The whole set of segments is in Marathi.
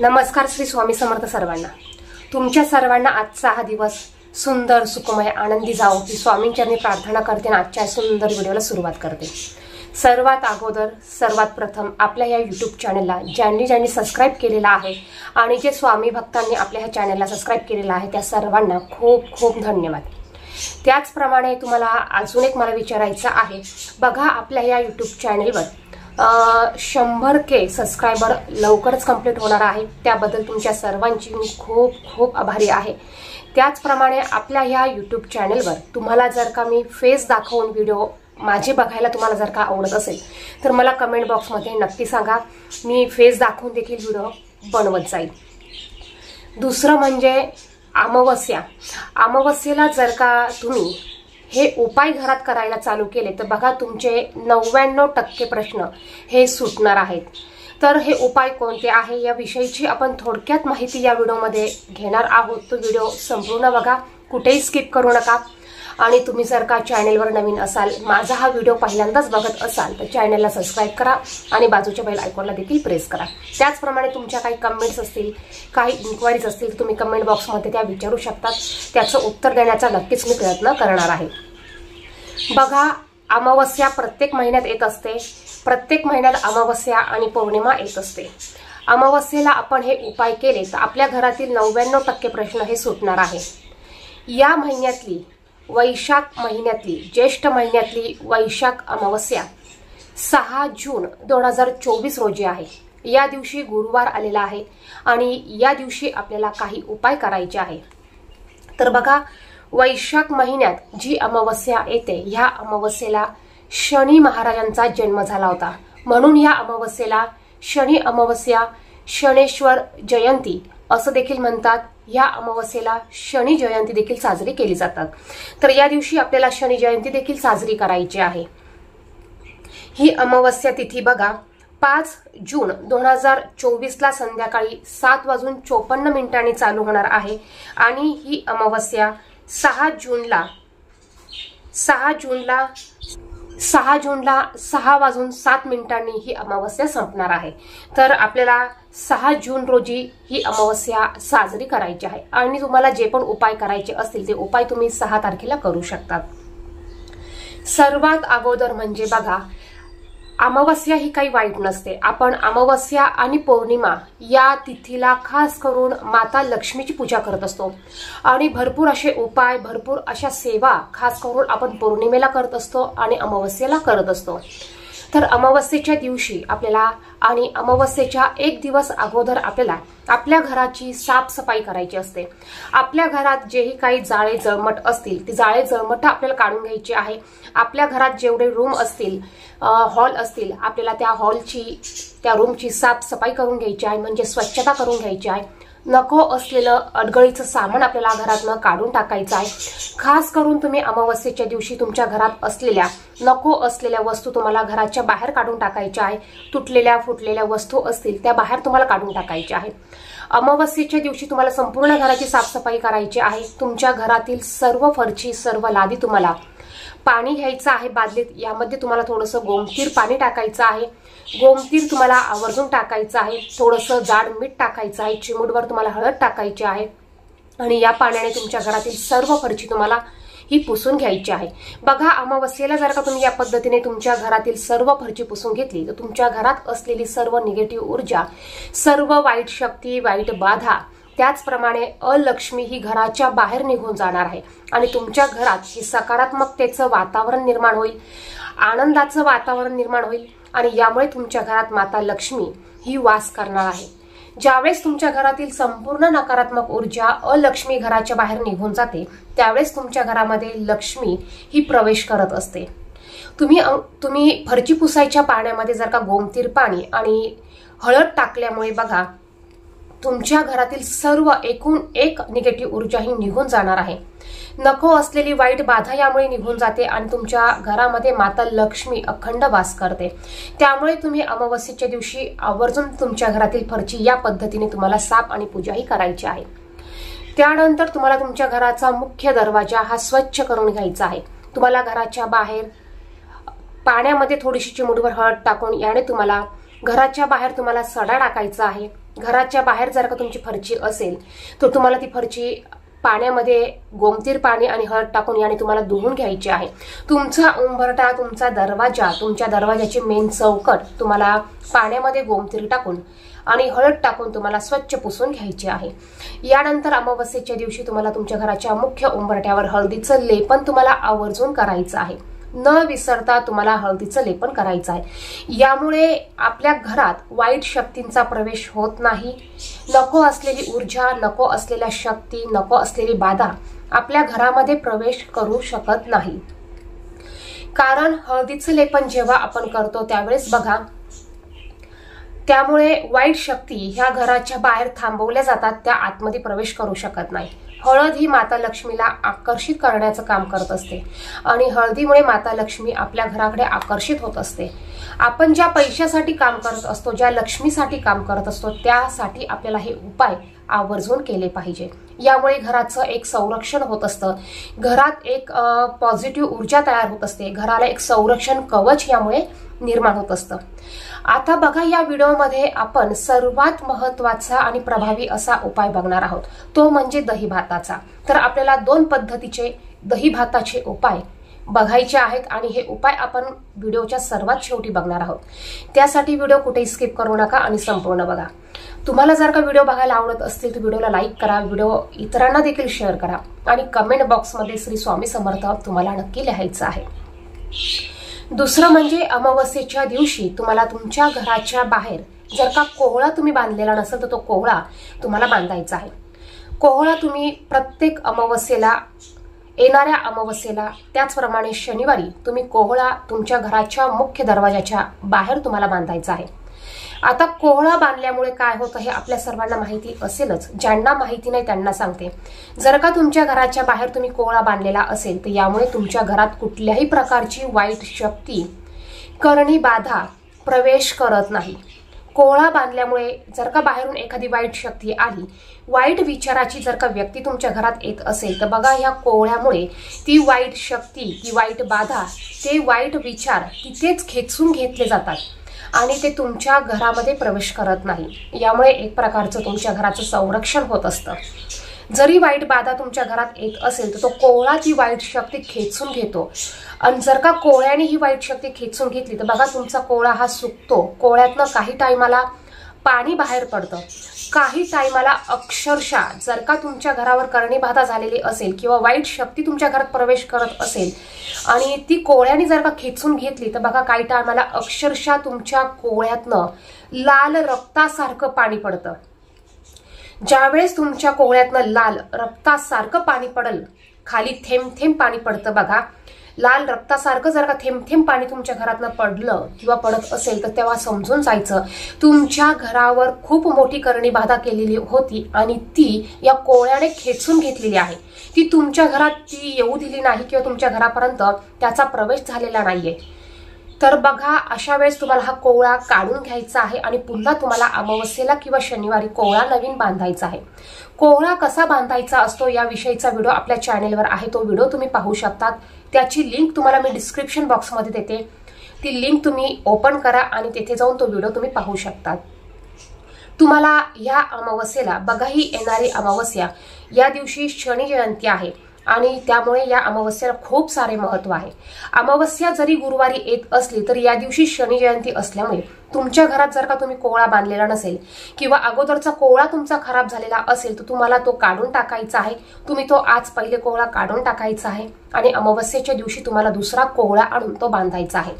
नमस्कार श्री स्वामी समर्थ सर्वांना। तुमच्या सर्वांना आजचा हा दिवस सुंदर सुखमय आनंदी जाओ ही स्वामींचरणी प्रार्थना करते आणि आजच्या सुंदर व्हिडिओला सुरुवात करते। सर्वात अगोदर सर्वात प्रथम आपल्या या YouTube चॅनलला ज्यांनी सबस्क्राइब केलेला आहे आणि जे स्वामी भक्तांनी आपल्या ह्या चॅनलला सबस्क्राइब केलेला आहे त्या सर्वांना खूप खूप धन्यवाद। त्याचप्रमाणे तुम्हाला अजून एक मला विचारायचं आहे, बघा आपल्या या YouTube चॅनलवर 100K सबस्क्राइबर लवकरच कंप्लीट होणार आहे, त्याबद्दल तुमच्या सर्वांची मी खूप खूप आभारी आहे। त्याचप्रमाणे आपल्या ह्या YouTube चॅनलवर तुम्हाला जर का मी फेस दाखवून व्हिडिओ माझे बघायला तुम्हाला जर का आवडत असेल तर मला कमेंट बॉक्समध्ये नक्की सांगा, मी फेस दाखवून देखील व्हिडिओ बनवत जाईल। दुसरं म्हणजे अमावस्येला जर का तुम्ही हे उपाय घरात करायला चालू केले तर बघा तुमचे 99% प्रश्न हे सुटणार आहेत। तर हे उपाय कोणते आहे या विषयीची आपण थोडक्यात माहिती या व्हिडिओमध्ये घेणार आहोत। तो व्हिडिओ संपूर्ण बघा, कुठेही स्किप करू नका। आणि तुम्ही जर का चॅनलवर नवीन असाल, माझा हा व्हिडिओ पहिल्यांदाच बघत असाल तर चॅनलला सबस्क्राइब करा आणि बाजूच्या बेल आयकॉनला देखील प्रेस करा। त्याचप्रमाणे तुमच्या काही कमेंट्स असतील, काही इन्क्वायरीज असतील, तुम्ही कमेंट बॉक्समध्ये त्या विचारू शकतात, त्याचं उत्तर देण्याचा नक्कीच मी प्रयत्न करणार आहे। बघा, अमावस्या प्रत्येक महिन्यात येत असते, प्रत्येक महिन्यात अमावस्या आणि पौर्णिमा येत असते। अमावस्येला आपण हे उपाय केले तर आपल्या घरातील 99% प्रश्न हे सुटणार आहे। या महिन्यातली वैशाख महिन्यातली ज्येष्ठ महिन्यातली वैशाख अमावस्या 6 जून 2024 रोजी आहे। या दिवशी गुरुवार आलेला आहे आणि या दिवशी आपल्याला काही उपाय करायचे आहे। तर बघा, वैशाख महिन्यात जी अमावस्या येते ह्या अमावस्येला शनी महाराजांचा जन्म झाला होता, म्हणून या अमावस्येला शनी अमावस्या, शनेश्वर जयंती असं देखील म्हणतात। या अमावस्येला शनी जयंती देखील साजरी केली जातात। तर या दिवशी आपल्याला शनी जयंती देखील साजरी करायची आहे। ही अमावस्या तिथी बघा 5 जून 2024 ला संध्याकाळी 7:54 चालू होणार आहे आणि ही अमावस्या 6 जूनला 6:07 ही अमावस्या संपणार आहे। तर आपल्याला 6 जून रोजी ही अमावस्या साजरी करायची आहे आणि तुम्हाला जे पण उपाय करायचे असतील ते उपाय तुम्ही 6 तारखेला करू शकतात। सर्वात अगोदर म्हणजे बघा, अमावस्या ही काही वाईट नसते। आपण अमावस्या आणि पौर्णिमा या तिथीला खास करून माता लक्ष्मीची पूजा करत असतो आणि भरपूर असे उपाय, भरपूर अशा सेवा खास करून आपण पौर्णिमेला करत असतो आणि अमावस्येला करत असतो। तर अमावस्येच्या दिवशी आपल्याला आणि अमावस्येच्या 1 दिवस अगोदर आपल्याला आपल्या घराची साफसफाई करायची असते। आपल्या घरात जेही काही जाळे जळमट असतील ते जाळे जळमट आपल्याला काढून घ्यायचे आहे। आपल्या घरात जेवढे रूम असतील, हॉल असतील, आपल्याला त्या रूमची साफसफाई करून घ्यायची आहे, म्हणजे स्वच्छता करून घ्यायची आहे। नको असलेलं अडगळीचं सामान आपल्याला घरातनं काढून टाकायचं आहे। खास करून तुम्ही अमावस्येच्या दिवशी तुमच्या घरात असलेल्या नको असलेल्या वस्तू तुम्हाला घराच्या बाहेर काढून टाकायच्या आहे। तुटलेल्या फुटलेल्या वस्तू असतील त्या बाहेर तुम्हाला काढून टाकायच्या आहे। अमावस्येच्या दिवशी तुम्हाला संपूर्ण घराची साफसफाई करायची आहे। तुमच्या घरातील सर्व फरची, सर्व लादी तुम्हाला पाणी घ्यायचं आहे बादलीत, यामध्ये तुम्हाला थोडंसं गोमतीर पाणी टाकायचं आहे। गोमतीर तुम्हाला आवर्जून टाकायचं आहे, थोडंसं जाड मीठ टाकायचं आहे, चिमूटभर तुम्हाला हळद टाकायची आहे आणि या पाण्याने तुमच्या घरातील सर्व फरची तुम्हाला ही पुसून घ्यायची आहे। बघा, अमावस्येला जर का तुम्ही या पद्धतीने तुमच्या घरातील सर्व फरची पुसून घेतली तर तुमच्या घरात असलेली सर्व निगेटिव्ह ऊर्जा, सर्व वाईट शक्ती, वाईट बाधा, त्याचप्रमाणे अलक्ष्मी ही घराच्या बाहेर निघून जाणार आहे आणि तुमच्या घरात ही सकारात्मकतेचं वातावरण निर्माण होईल, आनंदाचं वातावरण निर्माण होईल आणि यामुळे तुमच्या घरात माता लक्ष्मी ही वास करणार आहे। ज्यावेळेस तुमच्या घरातील संपूर्ण नकारात्मक ऊर्जा, अलक्ष्मी घराच्या बाहेर निघून जाते त्यावेळेस तुमच्या घरामध्ये लक्ष्मी ही प्रवेश करत असते। तुम्ही फरची पुसायच्या पाण्यामध्ये जर का गोमतीर पाणी आणि हळद टाकल्यामुळे बघा तुमच्या घरातील सर्व एकूण एक निगेटिव्ह ऊर्जा ही निघून जाणार आहे। नको असलेली वाईट बाधा यामुळे निघून जाते आणि तुमच्या घरामध्ये माता लक्ष्मी अखंड वास करते। त्यामुळे तुम्ही अमावस्येच्या दिवशी आवर्जून तुमच्या घरातील फरची या पद्धतीने तुम्हाला साफ आणि पूजाही करायची आहे। त्यानंतर तुम्हाला तुमच्या घराचा मुख्य दरवाजा हा स्वच्छ करून घ्यायचा आहे। तुम्हाला घराच्या बाहेर पाण्यामध्ये थोडीशी चिमूटभर हळद टाकून याने तुम्हाला घराच्या बाहेर तुम्हाला सडा टाकायचा आहे। घराच्या बाहेर जर का तुमची फरची असेल तर तुम्हाला ती फरची पाण्यामध्ये गोमतीर पाणी आणि हळद टाकून याने तुम्हाला धुवून घ्यायची आहे। तुमचा उंबरठा, तुमचा दरवाजा, तुमच्या दरवाजाची मेन चौकट तुम्हाला पाण्यामध्ये गोमतीर टाकून आणि हळद टाकून तुम्हाला स्वच्छ पुसून घ्यायची आहे। यानंतर अमावस्येच्या दिवशी तुम्हाला तुमच्या घराच्या मुख्य उंबरठ्यावर हळदीचं लेपन तुम्हाला आवर्जून करायचं आहे। न विसरता तुम्हाला हळदीचं लेपन करायचं आहे। यामुळे आपल्या घरात वाईट शक्तींचा प्रवेश होत नाही। नको असलेली ऊर्जा, नको असलेल्या शक्ती, नको असलेली बाधा आपल्या घरामध्ये प्रवेश करू शकत नाही। कारण हळदीचं लेपन जेव्हा आपण करतो त्यावेळेस बघा, त्यामुळे वाईट शक्ती ह्या घराच्या बाहेर थांबवल्या जातात, त्या आतमध्ये प्रवेश करू शकत नाही। हळद ही माता लक्ष्मीला आकर्षित करण्याचं काम करत असते आणि हळदीमुळे माता लक्ष्मी आपल्या घराकडे आकर्षित होत असते। आपण ज्या पैशासाठी काम करत असतो, ज्या लक्ष्मीसाठी काम करत असतो, त्यासाठी आपल्याला हे उपाय आवर्जून केले पाहिजे। यामुळे घराचं एक संरक्षण होत असतं, घरात एक पॉझिटिव्ह ऊर्जा तयार होत असते, घराला एक संरक्षण कवच यामुळे निर्माण होत असतं। आता बघा, या व्हिडिओमध्ये आपण सर्वात महत्त्वाचा आणि प्रभावी असा उपाय बघणार आहोत, तो म्हणजे दही भाताचा। तर आपल्याला 2 पद्धतीचे दही भाताचे उपाय बघायचे आहेत आणि हे उपाय आपण व्हिडिओच्या सर्वात शेवटी बघणार आहोत। त्यासाठी व्हिडिओ कुठेही स्किप करू नका आणि संपूर्ण बघा। तुम्हाला जर का व्हिडिओ बघायला आवडत असतील तर व्हिडिओला लाईक करा, व्हिडिओ इतरांना देखील शेअर करा आणि कमेंट बॉक्समध्ये श्री स्वामी समर्थ तुम्हाला नक्की लिहायचं आहे। दुसरं म्हणजे अमावस्येच्या दिवशी तुम्हाला तुमच्या घराच्या बाहेर जर का कोहळा तुम्ही बांधलेला नसेल तर तो कोहळा तुम्हाला बांधायचा आहे। कोहळा तुम्ही प्रत्येक अमावस्येला, येणाऱ्या अमावस्येला, त्याचप्रमाणे शनिवारी तुम्ही कोहळा तुमच्या घराच्या मुख्य दरवाजाच्या बाहेर तुम्हाला बांधायचा आहे। आता कोहळा बांधल्यामुळे काय होतं हे आपल्या सर्वांना माहिती असेलच, ज्यांना माहिती नाही त्यांना सांगते। जर का तुमच्या घराच्या बाहेर तुम्ही कोहळा बांधलेला असेल तर यामुळे तुमच्या घरात कुठल्याही प्रकारची वाईट शक्ती, करणी बाधा प्रवेश करत नाही। कोहळा बांधल्यामुळे जर का बाहेरून एखादी वाईट शक्ती आली, वाईट विचाराची जर का व्यक्ती तुमच्या घरात येत असेल तर बघा, या कोहळ्यामुळे ती वाईट शक्ती, ती वाईट बाधा, ते वाईट विचार तिथेच खेचून घेतले जातात आणि ते तुमच्या घरामध्ये प्रवेश करत नाही। यामुळे एक प्रकारचं तुमच्या घराचं संरक्षण होत असतं। जरी वाईट बाधा तुमच्या घरात येत असेल तर तो कोहळा ती वाईट शक्ती खेचून घेतो आणि जर का कोहळ्याने ही वाईट शक्ती खेचून घेतली तर बघा, तुमचा कोहळा हा सुकतो। कोहळ्यातनं काही टायमाला पाणी बाहेर पडतं, काही टायमाला अक्षरशः जर का तुमच्या घरावर करणी बाधा झालेली असेल किंवा वाईट शक्ती तुमच्या घरात प्रवेश करत असेल आणि ती कोहळ्याने जर का खेचून घेतली तर बघा, काही टायमाला अक्षरशः तुमच्या कोहळ्यातनं लाल रक्तासारखं पाणी पडतं। ज्यावेळेस तुमच्या कोहळ्यातनं लाल रक्तासारखं पाणी पडल, खाली थेंब थेंब पाणी पडतं बघा, लाल रक्तासारखं जर का थेंब थेंब पाणी तुमच्या घरातनं पडलं किंवा पडत असेल तर तेव्हा समजून जायचं तुमच्या घरावर खूप मोठी करणी बाधा केलेली होती आणि ती या कोहळ्याने खेचून घेतलेली आहे। ती तुमच्या घरात ती येऊ दिली नाही किंवा तुमच्या घरापर्यंत त्याचा प्रवेश झालेला नाहीये। तर बघा, अशा वेळेस तुम्हाला हा कोहळा काढून घ्यायचा आहे आणि पुन्हा तुम्हाला अमावस्येला किंवा शनिवारी कोहळा नवीन बांधायचा आहे। कोहळा कसा बांधायचा असतो याविषयीचा व्हिडिओ आपल्या चॅनेलवर आहे, तो व्हिडिओ तुम्ही पाहू शकतात। त्याची लिंक तुम्हाला मी डिस्क्रिप्शन बॉक्समध्ये देते, ती लिंक तुम्ही ओपन करा आणि तिथे जाऊन तो व्हिडिओ तुम्ही पाहू शकतात। तुम्हाला या अमावस्येला बघा, ही येणारी अमावस्या, या दिवशी शनी जयंती आहे आणि त्यामुळे या अमावस्येला खूप सारे महत्व आहे। अमावस्या जरी गुरुवारी येत असली तर या दिवशी शनी जयंती असल्यामुळे तुमच्या घरात जर का तुम्ही कोहळा बांधलेला नसेल किंवा अगोदरचा कोहळा तुमचा खराब झालेला असेल तर तुम्हाला तो काढून टाकायचा आहे। तुम्ही तो आज पहिले कोहळा काढून टाकायचा आहे आणि अमावस्येच्या दिवशी तुम्हाला दुसरा कोहळा आणून तो बांधायचा आहे।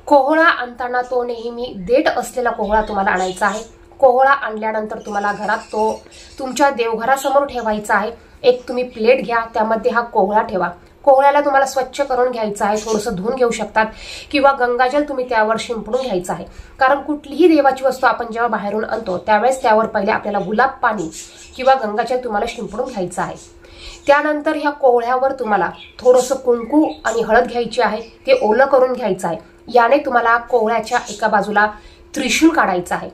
कोहळा आणताना तो नेहमी देठ असलेला कोहळा तुम्हाला आणायचा आहे। कोहळा आणल्यानंतर तुम्हाला घरात तो तुमच्या देवघरासमोर ठेवायचा आहे। एक तुम्ही प्लेट घ्या, त्यामध्ये हा कोहळा ठेवा। कोहळ्याला तुम्हाला स्वच्छ करून घ्यायचं आहे, थोडंसं धुवून घेऊ शकतात किंवा गंगाजल तुम्ही त्यावर शिंपडून घ्यायचं आहे। कारण कुठलीही देवाची वस्तू आपण जेव्हा बाहेरून आणतो त्यावेळेस त्यावर पहिले आपल्याला गुलाब पाणी किंवा गंगाजल तुम्हाला शिंपडून घ्यायचं आहे। त्यानंतर ह्या कोहळ्यावर तुम्हाला थोडंसं कुंकू आणि हळद घ्यायची आहे, ते ओलं करून घ्यायचं आहे। याने तुम्हाला कोहळ्याच्या एका बाजूला त्रिशूल काढायचं आहे,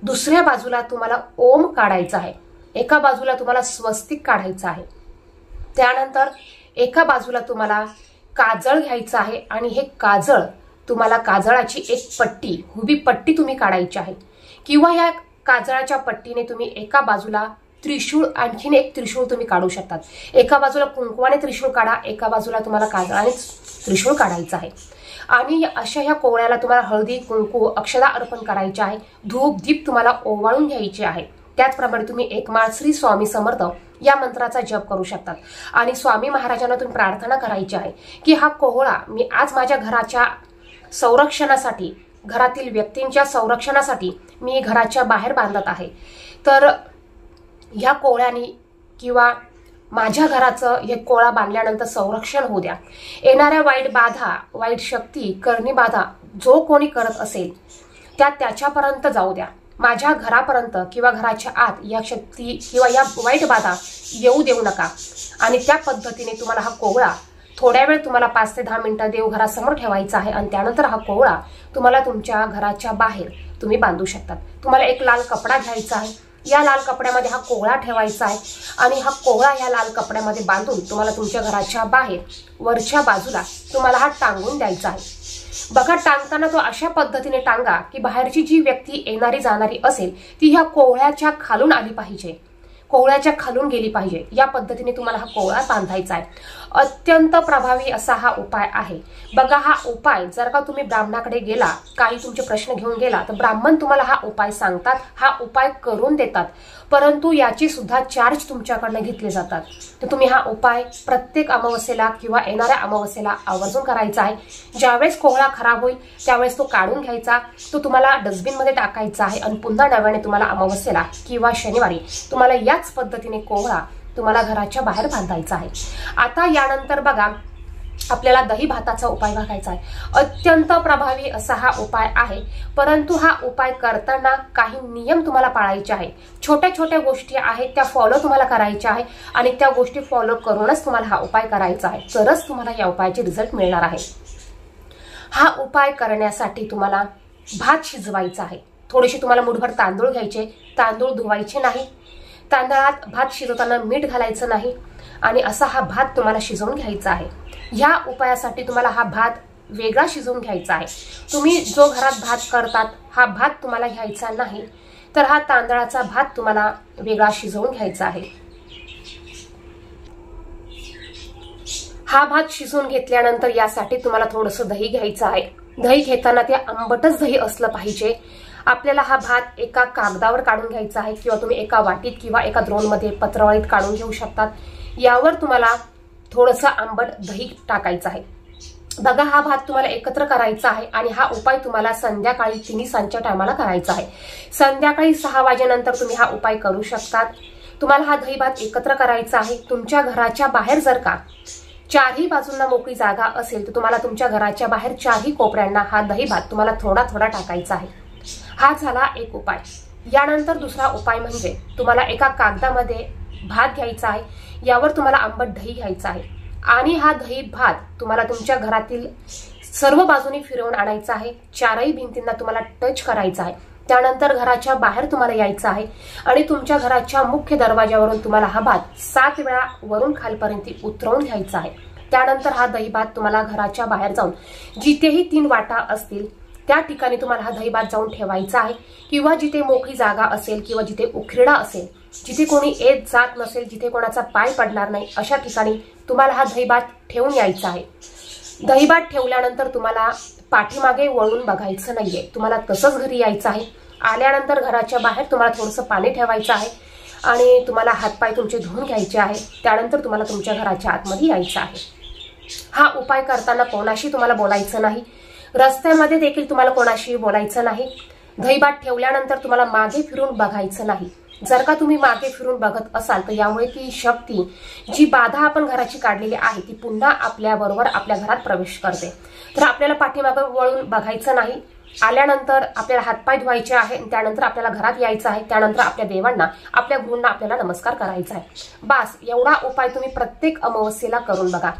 दुसऱ्या बाजूला तुम्हाला ओम काढायचा आहे, एका बाजूला तुम्हाला स्वस्तिक काढायचं आहे। त्यानंतर एका बाजूला तुम्हाला काजळ घ्यायचं आहे आणि हे काजळ तुम्हाला काजळाची एक पट्टी, उभी पट्टी तुम्ही काढायची आहे किंवा या काजळाच्या पट्टीने तुम्ही एका बाजूला त्रिशूळ, आणखीन एक त्रिशूळ तुम्ही काढू शकतात. एका बाजूला कुंकवाने त्रिशूळ काढा, एका बाजूला तुम्हाला काजळाने त्रिशूळ काढायचं आहे. आणि अशा ह्या कोवळ्याला तुम्हाला हळदी कुंकू अक्षदा अर्पण करायचे आहे. धूप दीप तुम्हाला ओवाळून घ्यायचे आहे. त्याचप्रमाणे तुम्ही एक माळ श्री स्वामी समर्थ या मंत्राचा जप करू शकतात. आणि स्वामी महाराजांना तुम्ही प्रार्थना करायची आहे की हा कोहळा मी आज माझ्या घराच्या संरक्षणासाठी, घरातील व्यक्तींच्या संरक्षणासाठी मी घराच्या बाहेर बांधत आहे. तर ह्या कोहळ्याने किंवा माझ्या घराचं हे कोहळा बांधल्यानंतर संरक्षण होऊ द्या. येणाऱ्या वाईट बाधा, वाईट शक्ती, करणी बाधा जो कोणी करत असेल त्याच्यापर्यंत जाऊ द्या. माझ्या घरापर्यंत किंवा घराच्या आत या शक्ती किंवा या वाईट बाधा येऊ देऊ नका. आणि त्या पद्धतीने तुम्हाला हा कोहळा थोड्या वेळ, तुम्हाला 5 ते 10 मिनिटं देवघरासमोर ठेवायचा आहे. आणि त्यानंतर हा कोहळा तुम्हाला तुमच्या घराच्या बाहेर तुम्ही बांधू शकतात. तुम्हाला एक लाल कपडा घ्यायचा आहे. या लाल कपड्यामध्ये हा कोहळा ठेवायचा आहे. आणि हा कोहळा या लाल कपड्यामध्ये बांधून तुम्हाला तुमच्या घराच्या बाहेर वरच्या बाजूला तुम्हाला हा टांगून द्यायचा आहे. बघा, टांगताना तो अशा पद्धतीने टांगा की बाहेरची जी व्यक्ती येणारी जाणारी असेल ती ह्या कोहळ्याच्या खालून आली पाहिजे, कोहळ्याच्या खालून गेली पाहिजे. या पद्धतीने तुम्हाला हा कोहळा बांधायचा आहे. अत्यंत प्रभावी असा हा उपाय आहे. बघा, हा उपाय जर का तुम्ही ब्राह्मणाकडे गेला, काही तुमचे प्रश्न घेऊन गेला, तर ब्राह्मण तुम्हाला हा उपाय सांगतात, हा उपाय करून देतात. परंतु याचे सुद्धा चार्ज तुमच्याकडनं घेतले जातात. तर तुम्ही हा उपाय प्रत्येक अमावस्येला किंवा येणाऱ्या अमावस्येला आवर्जून करायचा आहे. ज्यावेळेस कोहळा खराब होईल त्यावेळेस तो काढून घ्यायचा, तो तुम्हाला डस्टबिनमध्ये टाकायचा आहे. आणि पुन्हा नव्याने तुम्हाला अमावस्येला किंवा शनिवारी तुम्हाला याच पद्धतीने कोहळा तुम्हाला घराच्या बाहेर बांधायचा आहे. आता यानंतर बघा, आपल्याला दही भाताचा उपाय बघायचा आहे. अत्यंत प्रभावी असा हा उपाय आहे. परंतु हा उपाय करताना काही नियम तुम्हाला पाळायचे आहे. छोट्या छोट्या गोष्टी आहेत त्या फॉलो तुम्हाला करायच्या आहे. आणि त्या गोष्टी फॉलो करूनच तुम्हाला हा उपाय करायचा आहे. तरच तुम्हाला या उपायाचे रिझल्ट मिळणार आहे. हा उपाय करण्यासाठी तुम्हाला भात शिजवायचा आहे. थोडेसे तुम्हाला मुठभर तांदूळ घ्यायचे. तांदूळ धुवायचे नाही. तांदळात भात शिजवताना मीठ घालायचं नाही. आणि असा हा भात तुम्हाला शिजवून घ्यायचा आहे. ह्या उपायासाठी तुम्हाला हा भात वेगळा शिजवून घ्यायचा आहे. तुम्ही जो घरात भात करतात हा भात तुम्हाला घ्यायचा नाही, तर हा तांदळाचा भात तुम्हाला वेगळा शिजवून घ्यायचा आहे. हा भात शिजवून घेतल्यानंतर यासाठी तुम्हाला थोडंसं दही घ्यायचं आहे. दही घेताना ते आंबटच दही असलं पाहिजे. आपल्याला हा भात एका कागदावर काढून घ्यायचा आहे किंवा तुम्ही एका वाटीत किंवा एका द्रोणमध्ये पत्रावळीत काढून घेऊ शकतात. यावर तुम्हाला थोडंसं आंबट दही टाकायचं आहे. बघा, हा भात तुम्हाला एकत्र करायचा आहे. आणि हा उपाय तुम्हाला संध्याकाळी 3 सांजच्या टायमाला करायचा आहे. संध्याकाळी 6 वाजेनंतर तुम्ही हा उपाय करू शकतात. तुम्हाला हा दही भात एकत्र करायचा आहे. तुमच्या घराच्या बाहेर जर का 4ही बाजूंना मोकळी जागा असेल तर तुम्हाला तुमच्या घराच्या बाहेर 4ही कोपऱ्यांना हा दही भात तुम्हाला थोडा थोडा टाकायचा आहे. हा झाला एक उपाय. यानंतर दुसरा उपाय म्हणजे तुम्हाला एका कागदामध्ये भात घ्यायचा आहे. यावर तुम्हाला आंबट दही घ्यायचा आहे. आणि हा दही भात तुम्हाला तुमच्या घरातील सर्व बाजूनी फिरवून आणायचा आहे. 4ही भिंतींना तुम्हाला टच करायचा आहे. त्यानंतर घराच्या बाहेर तुम्हाला यायचं आहे. आणि तुमच्या घराच्या मुख्य दरवाजावरून तुम्हाला हा भात 7 वेळा वरून खालपर्यंत उतरवून घ्यायचा आहे. त्यानंतर हा दही भात तुम्हाला घराच्या बाहेर जाऊन जिथेही 3 वाटा असतील त्या ठिकाणी तुम्हाला हा दही भात जाऊन ठेवायचा आहे. किंवा जिथे मोकळी जागा असेल किंवा जिथे उखिरडा असेल, जिथे कोणी येत जात नसेल, जिथे कोणाचा पाय पडणार नाही, अशा ठिकाणी तुम्हाला हा दही भात ठेवून यायचा आहे. दही भात ठेवल्यानंतर तुम्हाला पाठीमागे वळून बघायचं नाहीये. तुम्हाला तसंच घरी यायचं आहे. आल्यानंतर घराच्या बाहेर तुम्हाला थोडंसं पाणी ठेवायचं आहे. आणि तुम्हाला हातपाय तुमचे धुवून घ्यायचे आहे. त्यानंतर तुम्हाला तुमच्या घराच्या आतमध्ये यायचं आहे. हा उपाय करताना कोणाशी तुम्हाला बोलायचं नाही. रस्त्यामध्ये देखील तुम्हाला कोणाशी बोलायचं नाही. दही भात ठेवल्यानंतर तुम्हाला मागे फिरून बघायचं नाही. जर का तुम्ही मागे फिरून बघत असाल तर यामुळे ती शक्ती, जी बाधा आपण घराची काढलेली आहे, ती पुन्हा आपल्याबरोबर आपल्या घरात प्रवेश करते. तर आपल्याला पाठीमागे वळून बघायचं नाही. आल्यानंतर आपल्याला हातपाय धुवायचे आहे. त्यानंतर आपल्याला घरात यायचं आहे. त्यानंतर आपल्या देवांना, आपल्या गुरूंना आपल्याला नमस्कार करायचा आहे. बस एवढा उपाय तुम्ही प्रत्येक अमावस्येला करून बघा.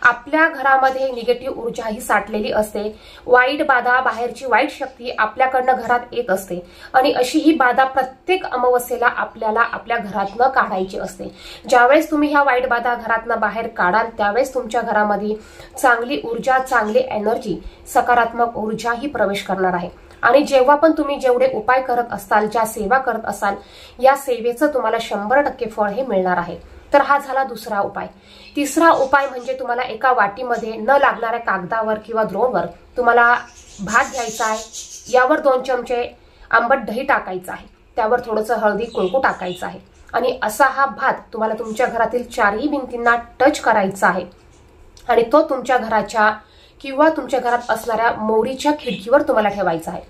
आपल्या घरामध्ये निगेटिव्ह ऊर्जा ही साठलेली असते. वाईट बाधा, बाहेरची वाईट शक्ती आपल्याकडनं घरात येत असते. आणि अशी ही बाधा प्रत्येक अमावस्येला आपल्याला आपल्या घरातनं काढायची असते. ज्यावेळेस तुम्ही ह्या वाईट बाधा घरातनं बाहेर काढाल त्यावेळेस तुमच्या घरामध्ये चांगली ऊर्जा, चांगली एनर्जी, सकारात्मक ऊर्जा ही प्रवेश करणार आहे. आणि जेव्हा पण तुम्ही जेवढे उपाय करत असाल, ज्या सेवा करत असाल, या सेवेचं तुम्हाला 100% फळ हे मिळणार आहे। तर हा झाला दुसरा उपाय। तिसरा उपाय म्हणजे तुम्हाला एका वाटीमध्ये न लागणाऱ्या कागदावर किंवा द्रोणवर तुम्हाला भात घ्यायचा आहे, यावर 2 चमचे आंबट दही टाकायचं आहे, त्यावर थोडंसं हळदी कुंकू टाकायचं आहे आणि असा हा भात तुम्हाला तुमच्या घरातील 4ही भिंतींना टच करायचा आहे आणि तो तुमच्या घराच्या किंवा तुमच्या घरात असणाऱ्या मोरीच्या खिडकीवर तुम्हाला ठेवायचा आहे।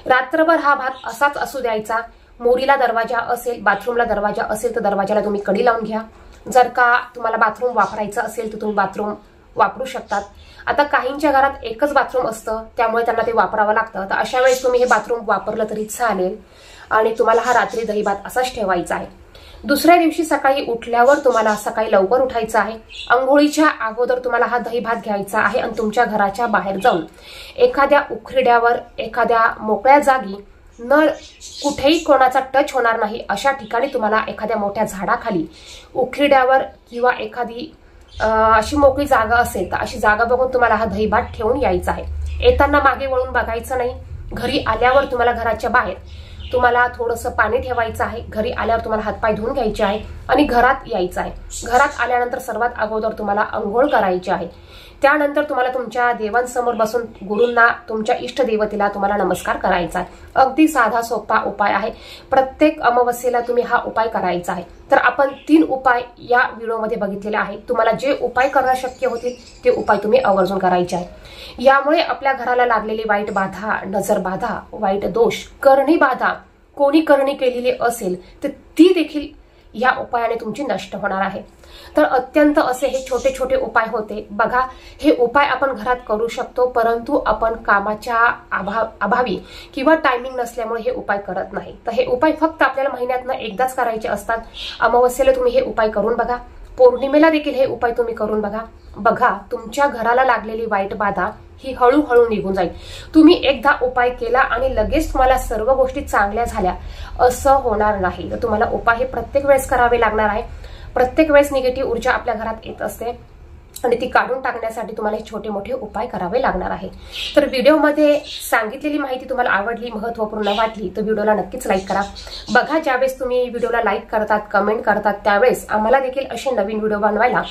रात्रभर हा भात असाच असू द्यायचा। मोरीला दरवाजा असेल, बाथरूमला दरवाजा असेल तर दरवाजाला तुम्ही कडी लावून घ्या। जर का तुम्हाला बाथरूम वापरायचं असेल तर तुम्ही बाथरूम वापरू शकतात। आता काहींच्या घरात एकच बाथरूम असतं, त्यामुळे त्यांना ते वापरावं लागतं, तर अशा वेळेस तुम्ही हे बाथरूम वापरलं तरी चालेल आणि तुम्हाला हा रात्री दही भात असाच ठेवायचा आहे। दुसऱ्या दिवशी सकाळी उठल्यावर तुम्हाला सकाळी लवकर उठायचं आहे। अंघोळीच्या अगोदर तुम्हाला हा दही भात घ्यायचा आहे आणि तुमच्या घराच्या बाहेर जाऊन एखाद्या उखरड्यावर, एखाद्या मोकळ्या जागी, न कुठेही कोणाचा टच होणार नाही अशा ठिकाणी तुम्हाला एखाद्या मोठ्या झाडाखाली, उखरड्यावर किंवा एखादी अशी मोकळी जागा असेल तर अशी जागा बघून तुम्हाला हा दही भात ठेवून यायचा आहे। येताना मागे वळून बघायचं नाही। घरी आल्यावर तुम्हाला घराच्या बाहेर तुम्हाला थोडंसं पाणी ठेवायचं आहे। घरी आल्यावर तुम्हाला हातपाय धुवून घ्यायचे आहे आणि घरात यायचं आहे। घरात आल्यानंतर सर्वात अगोदर तुम्हाला अंघोळ करायची आहे। त्यानंतर तुम्हाला तुमच्या देवांसमोर बसून गुरूंना, तुमच्या इष्ट देवतेला तुम्हाला नमस्कार करायचा आहे। अगदी साधा सोपा उपाय आहे। प्रत्येक अमावस्येला तुम्ही हा उपाय करायचा आहे। तर आपण 3 उपाय या व्हिडिओमध्ये बघितलेले आहेत। तुम्हाला जे उपाय करणं शक्य होतील ते उपाय तुम्ही आवर्जून करायचे आहे। यामुळे आपल्या घराला लागलेली वाईट बाधा, नजर बाधा, वाईट दोष, करणी बाधा कोणी करणी केलेली असेल तर ती देखील या उपायाने तुमची नष्ट होणार आहे। तर अत्यंत असे हे छोटे छोटे उपाय होते। बघा, हे उपाय आपण घरात करू शकतो, परंतु आपण कामाच्या अभावी किंवा टायमिंग नसल्यामुळे हे उपाय करत नाही। तर हे उपाय फक्त आपल्याला महिन्यातनं एकदाच करायचे असतात। अमावस्येला तुम्ही हे उपाय करून बघा, पौर्णिमेला देखील हे उपाय तुम्ही करून बघा, तुमच्या घराला लागलेली वाईट बाधा ही हळूहळू निघून जाईल। तुम्ही एकदा उपाय केला आणि लगेच तुम्हाला सर्व गोष्टी चांगल्या झाल्या असं होणार नाही। तर तुम्हाला उपाय हे प्रत्येक वेळेस करावे लागणार आहे। प्रत्येक वेळेस निगेटिव्ह ऊर्जा आपल्या घरात येत असते आणि ती काढून टाकण्यासाठी तुम्हाला हे छोटे मोठे उपाय करावे लागणार आहे। तर व्हिडिओमध्ये सांगितलेली माहिती तुम्हाला आवडली, महत्त्वपूर्ण वाटली तर व्हिडिओला नक्कीच लाईक करा। बघा, ज्यावेळेस तुम्ही व्हिडिओला लाईक करतात, कमेंट करतात, त्यावेळेस आम्हाला देखील असे नवीन व्हिडिओ बनवायला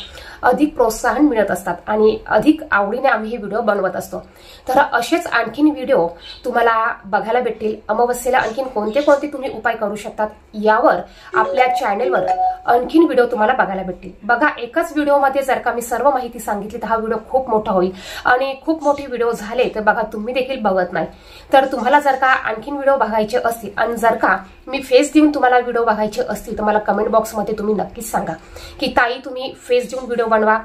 अधिक प्रोत्साहन मिळत असतात आणि अधिक आवडीने आम्ही हे व्हिडिओ बनवत असतो। तर असेच आणखीन व्हिडिओ तुम्हाला बघायला भेटतील। अमावस्येला आणखीन कोणते कोणते तुम्ही उपाय करू शकतात यावर आपल्या चॅनेलवर आणखीन व्हिडिओ तुम्हाला बघायला भेटतील। बघा, एकाच व्हिडिओमध्ये जर का मी सर्व माहिती सांगितली तर हा व्हिडिओ खूप मोठा होईल आणि खूप मोठे व्हिडिओ झाले तर बघा तुम्ही देखील बघत नाही। तर तुम्हाला जर का आणखीन व्हिडिओ बघायचे असतील आणि जर का मी फेस देऊन तुम्हाला व्हिडिओ बघायचे असतील तर मला कमेंट बॉक्समध्ये तुम्ही नक्कीच सांगा की ताई तुम्ही फेस देऊन व्हिडिओ बनवा,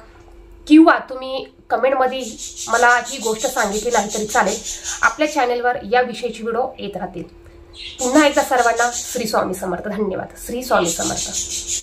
किंवा तुम्ही कमेंटमध्ये मला ही गोष्ट सांगितली नाही तरी चालेल। आपल्या चॅनेलवर या विषयीची व्हिडिओ येत राहतील। पुन्हा एकदा सर्वांना श्री स्वामी समर्थ। धन्यवाद। श्री स्वामी समर्थ।